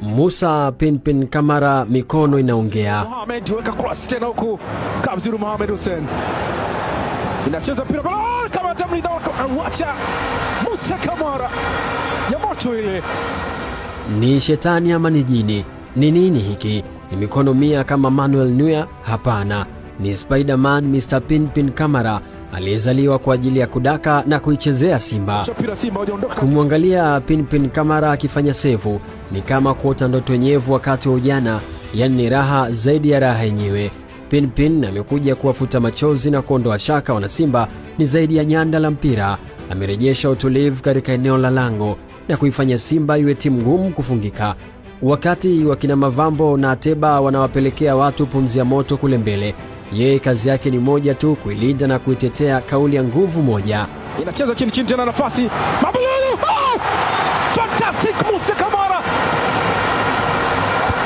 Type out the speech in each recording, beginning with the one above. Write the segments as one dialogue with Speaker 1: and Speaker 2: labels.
Speaker 1: Musa Pinpin Kamara, mikono inaongea.
Speaker 2: Mohamed weka cross tena huku Kabzuru Mohamed Hussein. Inacheza mpira kama tamri na wacha Musa Kamara. Ya moto ile.
Speaker 1: Ni shetani ama ni jini? Ni nini hiki? Ni mikono 100 kama Manuel Neuer? Hapana. Ni Spider-Man Mr. Pinpin Kamara, aliyezaliwa kwa ajili ya kudaka na kuichezea Simba. Kumwangalia Pinpin Kamara akifanya sevu ni kama kuota ndoto nyevu wakati wa ujana, yani raha zaidi ya raha yenyewe. Pinpin amekuja kuwafuta machozi na kuondoa shaka wana Simba. Ni zaidi ya nyanda la mpira, amerejesha utulivu katika eneo la lango na kuifanya Simba iwe timu ngumu kufungika. Wakati wakina Mavambo na Ateba wanawapelekea watu pumzi ya moto kule mbele, yeye kazi yake ni moja tu, kuilinda na kuitetea kauli ya nguvu moja.
Speaker 2: Inacheza chini tena nafasi. Mabululu! Oh! Fantastic Musa Kamara!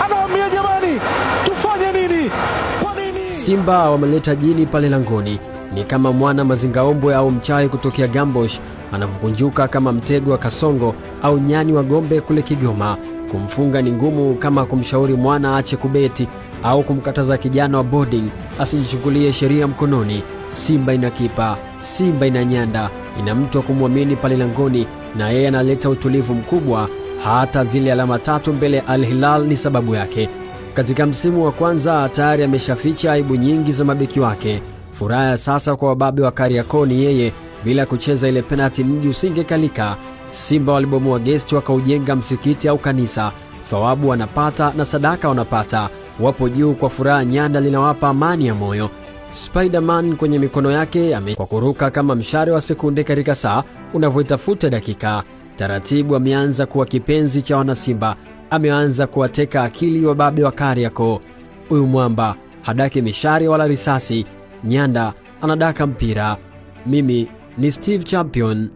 Speaker 2: Anawaambia jamani, tufanye nini? Kwa nini?
Speaker 1: Simba wameleta jini pale langoni. Ni kama mwana mazingaombwe au mchawi kutokea Gambosh anavukunjuka kama mtego wa Kasongo au nyani wa Gombe kule Kigoma. Kumfunga ni ngumu kama kumshauri mwana aache kubeti au kumkataza kijana wa boarding asijichukulie sheria mkononi. Simba ina kipa, Simba ina nyanda, ina mtu wa kumwamini pale langoni, na yeye analeta utulivu mkubwa. Hata zile alama 3 mbele Al Hilal ni sababu yake. Katika msimu wa kwanza tayari ameshaficha aibu nyingi za mabeki wake. Furaha sasa kwa wababe wa Kariakoo ni yeye, bila kucheza ile penalty mji usingekalika. Simba walibomoa guest wakaujenga msikiti au kanisa. Thawabu wanapata na sadaka wanapata. Wapo juu kwa furaha, nyanda linawapa amani ya moyo. Spider-Man kwenye mikono yake kwa kuruka kama mshare wa sekunde katika saa unavyoitafuta dakika. Taratibu ameanza kuwa kipenzi cha wana Simba. Ameanza kuwateka akili wababe wa Kariakoo. Huyu mwamba hadaki mishari wala risasi, nyanda anadaka mpira. Mimi ni Steve Champion.